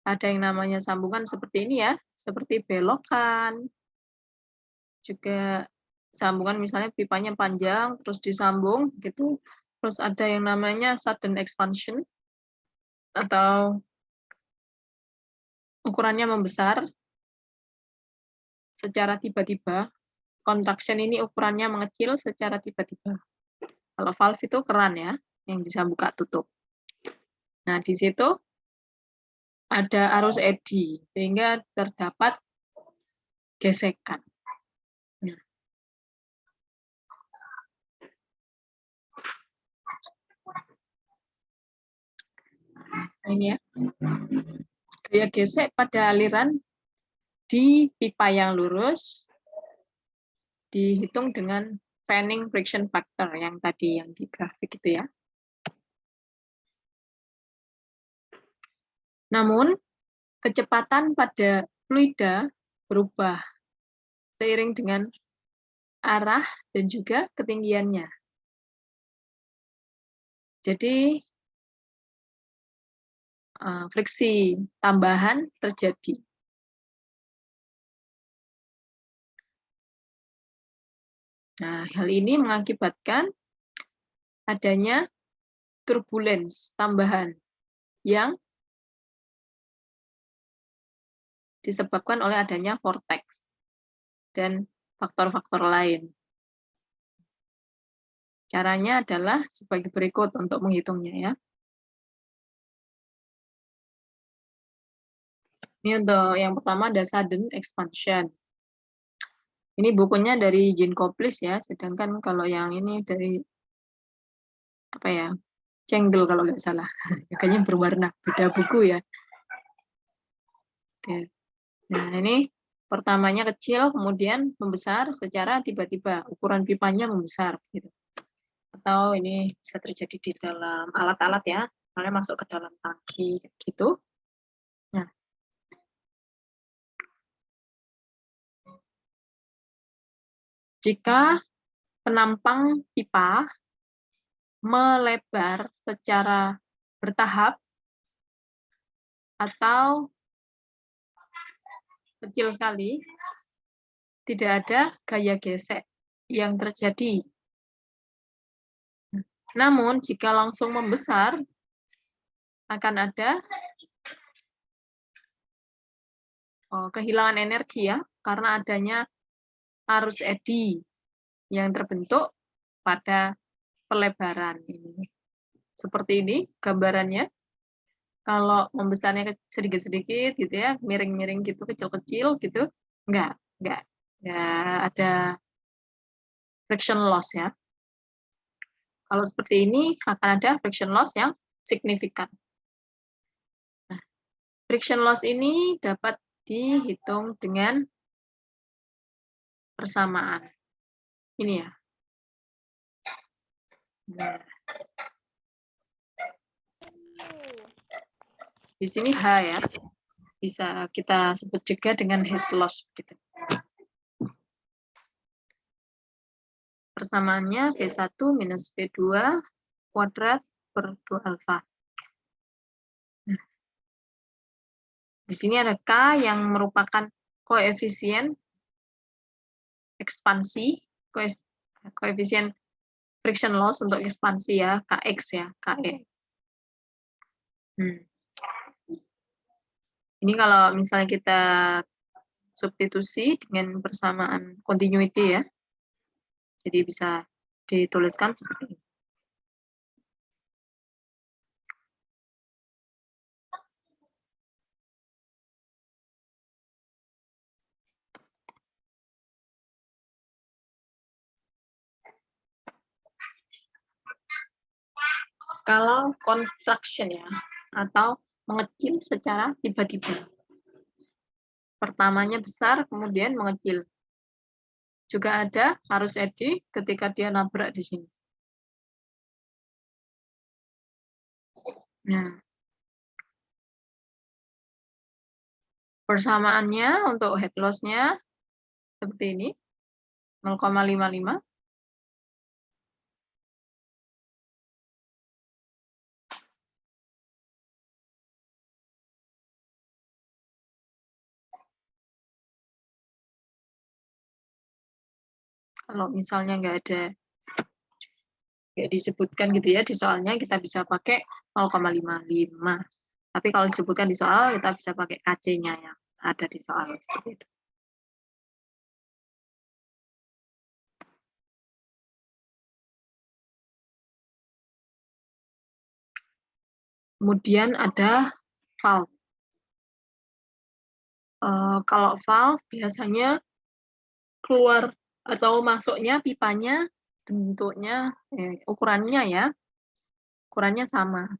ada yang namanya sambungan seperti ini ya, seperti belokan, juga sambungan misalnya pipanya panjang, terus disambung gitu. Terus ada yang namanya sudden expansion atau ukurannya membesar secara tiba-tiba. Contraction ini ukurannya mengecil secara tiba-tiba. Kalau valve itu keran ya, yang bisa buka tutup. Nah, di situ ada arus eddy, sehingga terdapat gesekan. Nah, ini ya. Gaya gesek pada aliran di pipa yang lurus dihitung dengan fanning friction factor yang tadi yang di grafik itu ya. Namun, kecepatan pada fluida berubah seiring dengan arah dan juga ketinggiannya. Jadi, friksi tambahan terjadi. Nah, hal ini mengakibatkan adanya turbulence tambahan yang disebabkan oleh adanya vortex dan faktor-faktor lain. Caranya adalah sebagai berikut untuk menghitungnya ya. Ini untuk yang pertama ada sudden expansion. Ini bukunya dari Jean Koplis ya, sedangkan kalau yang ini dari apa ya, Cengel kalau nggak salah. Kayaknya berwarna, beda buku ya. Oke. Nah, ini pertamanya kecil, kemudian membesar secara tiba-tiba. Ukuran pipanya membesar. Gitu. Atau ini bisa terjadi di dalam alat-alat ya, misalnya masuk ke dalam tangki gitu. Nah, jika penampang pipa melebar secara bertahap atau kecil sekali, tidak ada gaya gesek yang terjadi. Namun, jika langsung membesar, akan ada kehilangan energi ya, karena adanya arus eddy yang terbentuk pada pelebaran ini. Seperti ini gambarannya. Kalau membesarnya sedikit-sedikit gitu ya, miring-miring gitu, kecil-kecil gitu, enggak ada friction loss ya. Kalau seperti ini akan ada friction loss yang signifikan. Nah, friction loss ini dapat dihitung dengan persamaan. Ini ya. Nah, di sini H ya. Bisa kita sebut juga dengan head loss gitu. Persamaannya V1 minus V2 kuadrat per 2 alfa. Nah, di sini ada K yang merupakan koefisien ekspansi, koefisien friction loss untuk ekspansi ya, Kx ya, Kx. Ini kalau misalnya kita substitusi dengan persamaan continuity ya, jadi bisa dituliskan seperti ini. Kalau construction ya, atau mengecil secara tiba-tiba. Pertamanya besar, kemudian mengecil. Juga ada arus eddy ketika dia nabrak di sini. Nah, persamaannya untuk head loss-nya seperti ini, 0,55. Kalau misalnya nggak disebutkan gitu ya di soalnya, kita bisa pakai 0,55. Tapi kalau disebutkan di soal, kita bisa pakai KC-nya yang ada di soal seperti itu. Kemudian ada valve. Kalau valve biasanya keluar atau masuknya pipanya bentuknya ukurannya sama.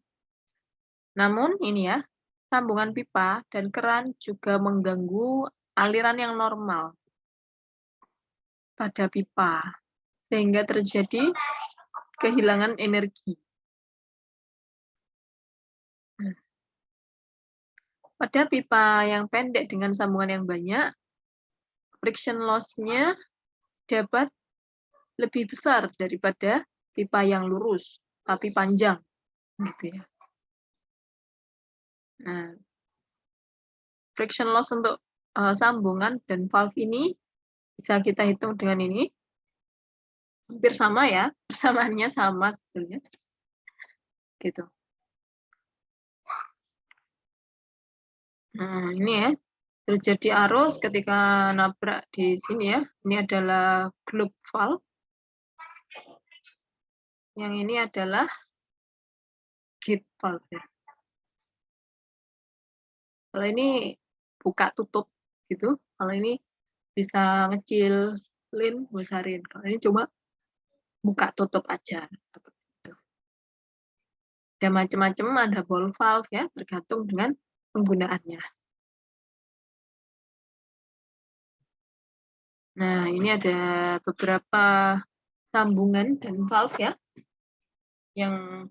Namun ini ya, sambungan pipa dan keran juga mengganggu aliran yang normal pada pipa, sehingga terjadi kehilangan energi. Pada pipa yang pendek dengan sambungan yang banyak, friction loss-nya dapat lebih besar daripada pipa yang lurus tapi panjang, gitu ya. Nah, friction loss untuk sambungan dan valve ini bisa kita hitung dengan ini. Hampir sama ya, persamaannya sama sebetulnya. Gitu. Nah, ini ya. Terjadi arus ketika nabrak di sini ya. Ini adalah globe valve. Yang ini adalah gate valve ya. Kalau ini buka tutup gitu. Kalau ini bisa ngecilin, besarin. Kalau ini cuma buka tutup aja. Ada macam-macam, ada ball valve ya, tergantung dengan penggunaannya. Nah, ini ada beberapa sambungan dan valve ya, yang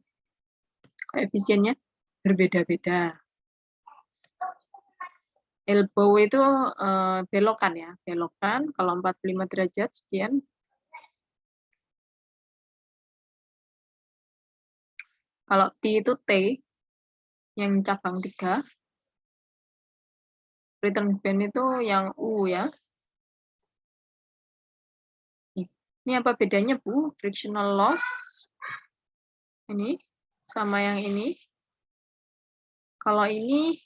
koefisiennya berbeda-beda. Elbow itu belokan ya, belokan. Kalau 45 derajat sekian. Kalau T itu T, yang cabang 3. Return band itu yang U ya. Ini apa bedanya, Bu? Frictional loss. Ini sama yang ini. Kalau ini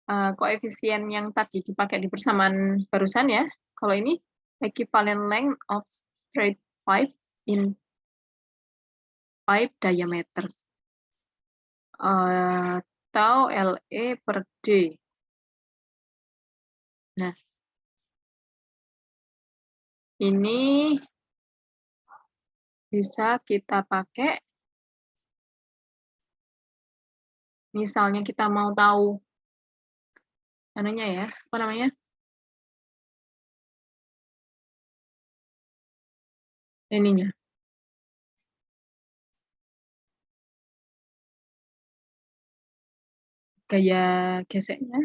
koefisien yang tadi dipakai di persamaan barusan ya. Kalau ini equivalent length of straight pipe in pipe diameters. Atau LE per D. Nah, ini bisa kita pakai, misalnya kita mau tahu anunya ya, apa namanya? Ininya. Gaya geseknya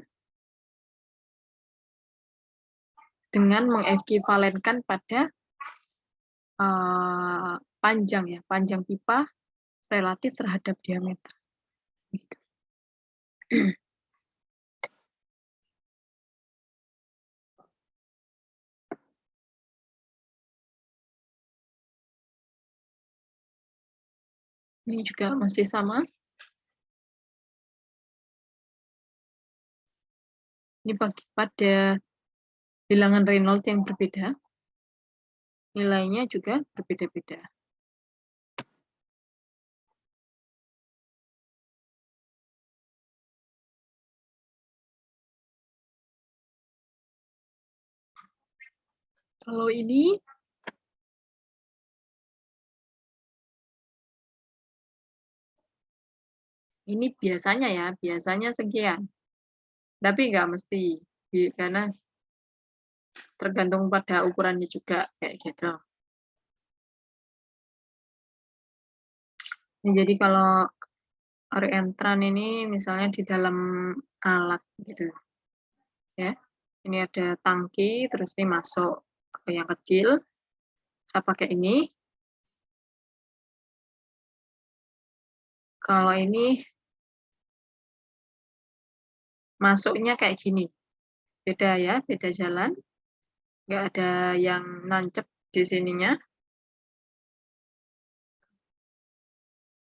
dengan mengekivalenkan pada panjang ya, panjang pipa relatif terhadap diameter. Gitu. Ini juga masih sama. Ini pada bilangan Reynolds yang berbeda, nilainya juga berbeda-beda. Kalau ini biasanya ya, biasanya sekian. Tapi nggak mesti, karena tergantung pada ukurannya juga, kayak gitu. Nah, jadi kalau reentran ini misalnya di dalam alat gitu ya. Ini ada tangki, terus ini masuk ke yang kecil. Saya pakai ini. Kalau ini masuknya kayak gini. Beda ya, beda jalan. Nggak ada yang nancep di sininya,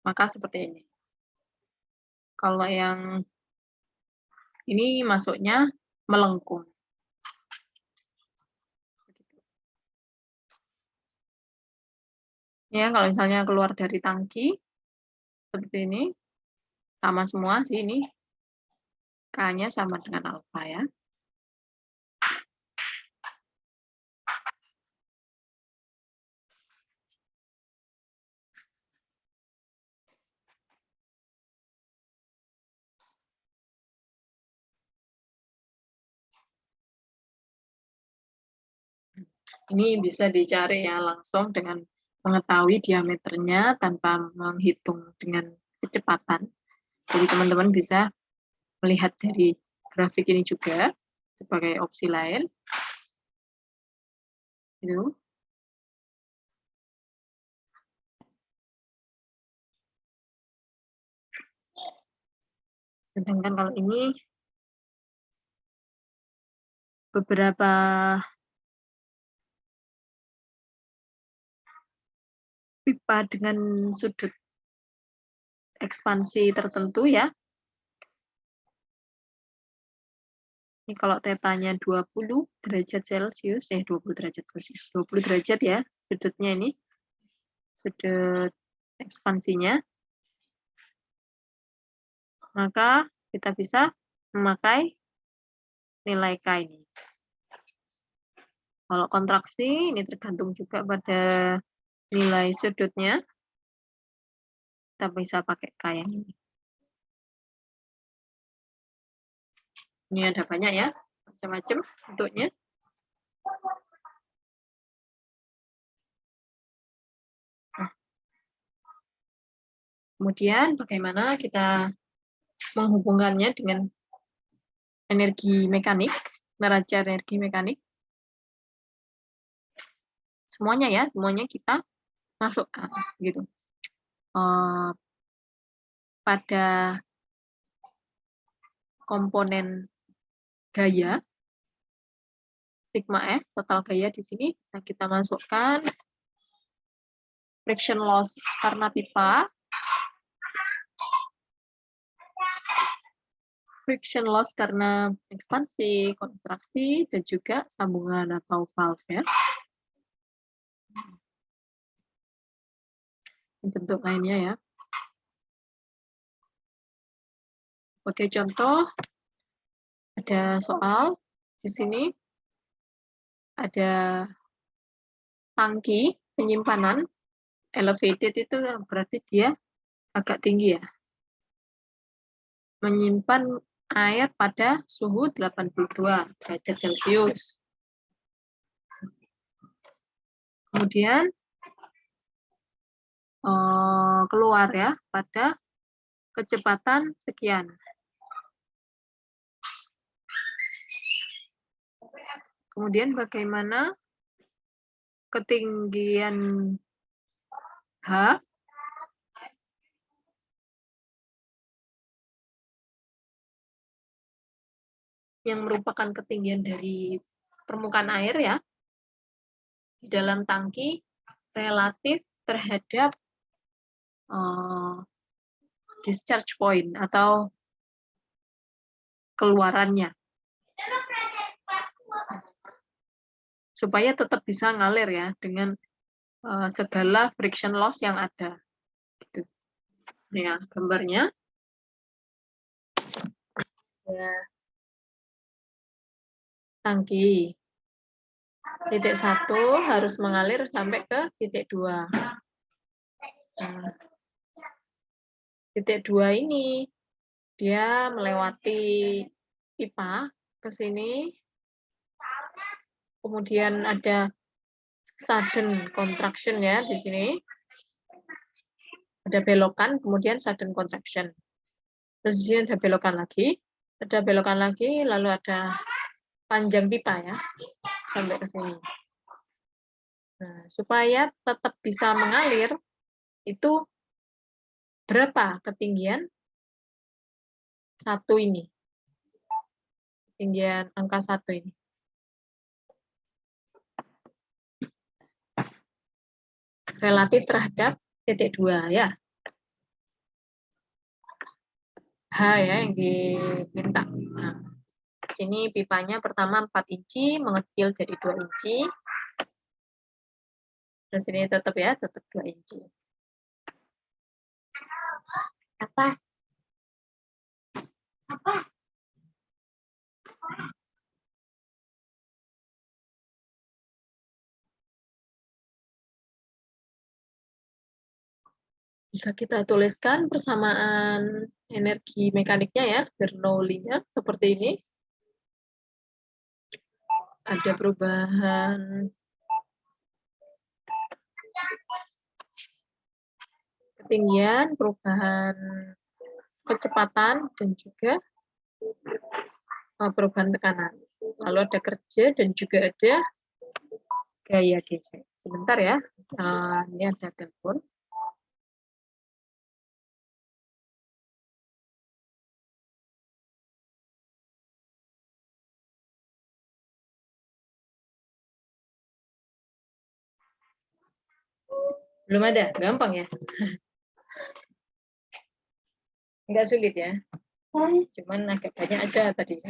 maka seperti ini. Kalau yang ini masuknya melengkung. Ya, kalau misalnya keluar dari tangki, seperti ini, sama semua di ini, K-nya sama dengan alfa ya. Ini bisa dicari ya langsung dengan mengetahui diameternya tanpa menghitung dengan kecepatan. Jadi teman-teman bisa melihat dari grafik ini juga sebagai opsi lain. Itu. Sedangkan kalau ini beberapa pipa dengan sudut ekspansi tertentu ya. Ini kalau tetanya 20 derajat Celcius, 20 derajat Celcius, 20 derajat ya, sudutnya ini, sudut ekspansinya. Maka kita bisa memakai nilai K ini. Kalau kontraksi, ini tergantung juga pada nilai sudutnya. Kita bisa pakai K yang ini. Ini ada banyak ya, macam-macam bentuknya. Nah, kemudian bagaimana kita menghubungkannya dengan energi mekanik, neraca energi mekanik. Semuanya ya, semuanya kita masukkan gitu. Pada komponen gaya, sigma F, total gaya di sini bisa kita masukkan friction loss karena pipa, friction loss karena ekspansi, kontraksi, dan juga sambungan atau valve ya. Bentuk lainnya ya. Sebagai contoh, ada soal di sini, ada tangki penyimpanan, elevated itu berarti dia agak tinggi ya. Menyimpan air pada suhu 82 derajat Celcius. Kemudian keluar ya pada kecepatan sekian. Kemudian bagaimana ketinggian H yang merupakan ketinggian dari permukaan air ya di dalam tangki relatif terhadap discharge point atau keluarannya, supaya tetap bisa ngalir ya dengan segala friction loss yang ada. Gitu. Ya, gambarnya. Ya. Tangki. Titik 1 harus mengalir sampai ke titik 2. Nah, titik 2 ini dia melewati pipa ke sini, kemudian ada sudden contraction ya di sini, ada belokan, kemudian sudden contraction. Terus di sini ada belokan lagi, lalu ada panjang pipa ya sampai ke sini. Nah, supaya tetap bisa mengalir itu berapa ketinggian satu ini? Ketinggian angka 1 ini. relatif terhadap titik 2 ya. H ya yang diminta. Nah, di sini pipanya pertama 4 inci, mengecil jadi 2 inci. Terus ini tetap 2 inci. Apa? Bisa kita tuliskan persamaan energi mekaniknya ya, Bernoulli-nya seperti ini. Ada perubahan ketinggian, perubahan kecepatan, dan juga perubahan tekanan. Lalu ada kerja dan juga ada gaya gesek. Sebentar ya, ini ada telepon. Belum ada, gampang ya. Enggak sulit ya. Cuman agak banyak aja tadi.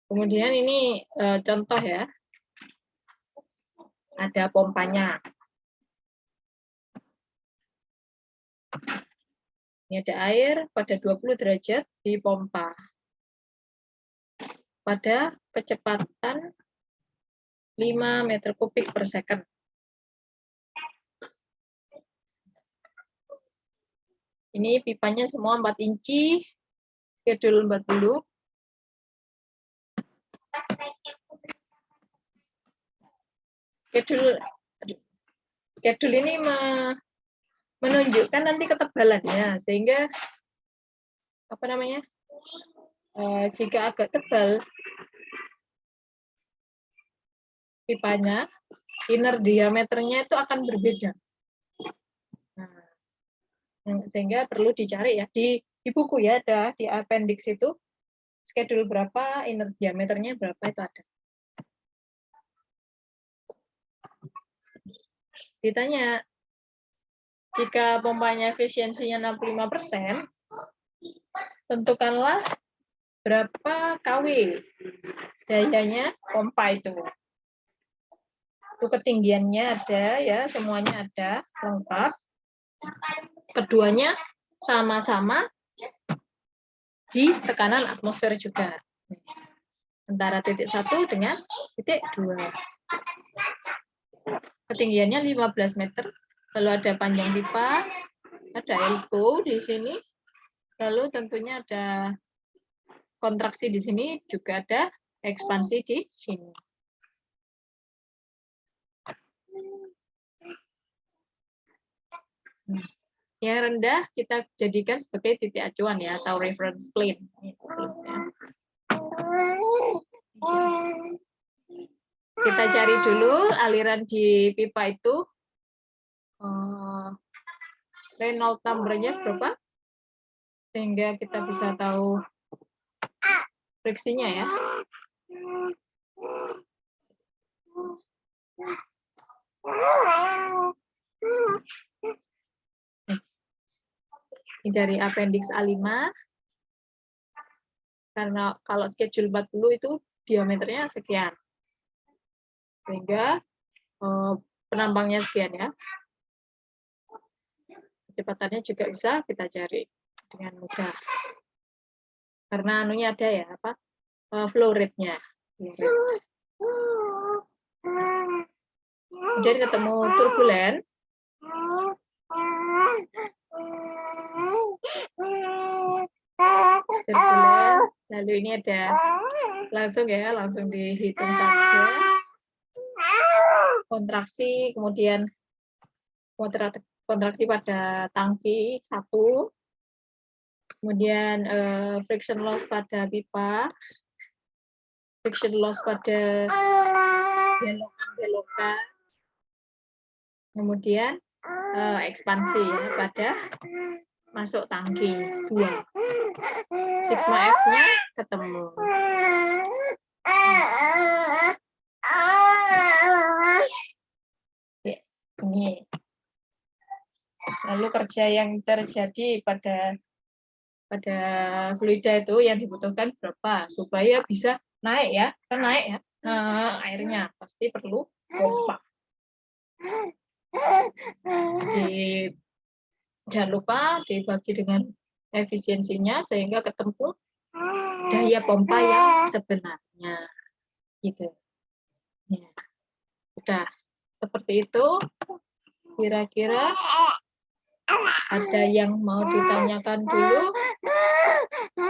Kemudian ini contoh ya. Ada pompanya. Ini ada air pada 20 derajat dipompa. Pada kecepatan 5 meter kubik per second. Ini pipanya semua 4 inci, schedule 40. Schedule ini menunjukkan nanti ketebalannya, sehingga apa namanya? Jika agak tebal pipanya, inner diameternya itu akan berbeda. Nah, sehingga perlu dicari ya di buku ya, ada di appendix itu schedule berapa, inner diameternya berapa itu ada. Ditanya, jika pompanya efisiensinya 65%, tentukanlah berapa kW dayanya pompa itu. Itu ketinggiannya ada ya, semuanya ada lengkap. Keduanya sama-sama di tekanan atmosfer juga. Antara titik 1 dengan titik 2. Ketinggiannya 15 meter. Lalu ada panjang pipa, ada elbow di sini. Lalu tentunya ada kontraksi di sini, juga ada ekspansi di sini. Yang rendah kita jadikan sebagai titik acuan ya, atau reference plane. Kita cari dulu aliran di pipa itu. Reynolds number-nya berapa? Sehingga kita bisa tahu friksinya ya. Ini dari appendix A5. Karena kalau schedule 40 itu diameternya sekian. Sehingga penampangnya sekian ya. Kecepatannya juga bisa kita cari dengan mudah. Karena anunya ada ya, apa? Flow rate-nya. Kemudian ketemu turbulen. Lalu ini ada langsung dihitung saja. Kontraksi, kemudian kontraksi pada tangki 1, kemudian friction loss pada pipa, friction loss pada belokan-belokan, kemudian ekspansi ya, pada masuk tangki 2. Sigma F-nya ketemu. Lalu kerja yang terjadi pada fluida itu yang dibutuhkan berapa supaya bisa naik ya, kan naik ya. Nah, airnya pasti perlu pompa. Jangan lupa dibagi dengan efisiensinya sehingga ketemu daya pompa yang sebenarnya. Gitu. Ya. Udah seperti itu. Kira-kira ada yang mau ditanyakan dulu?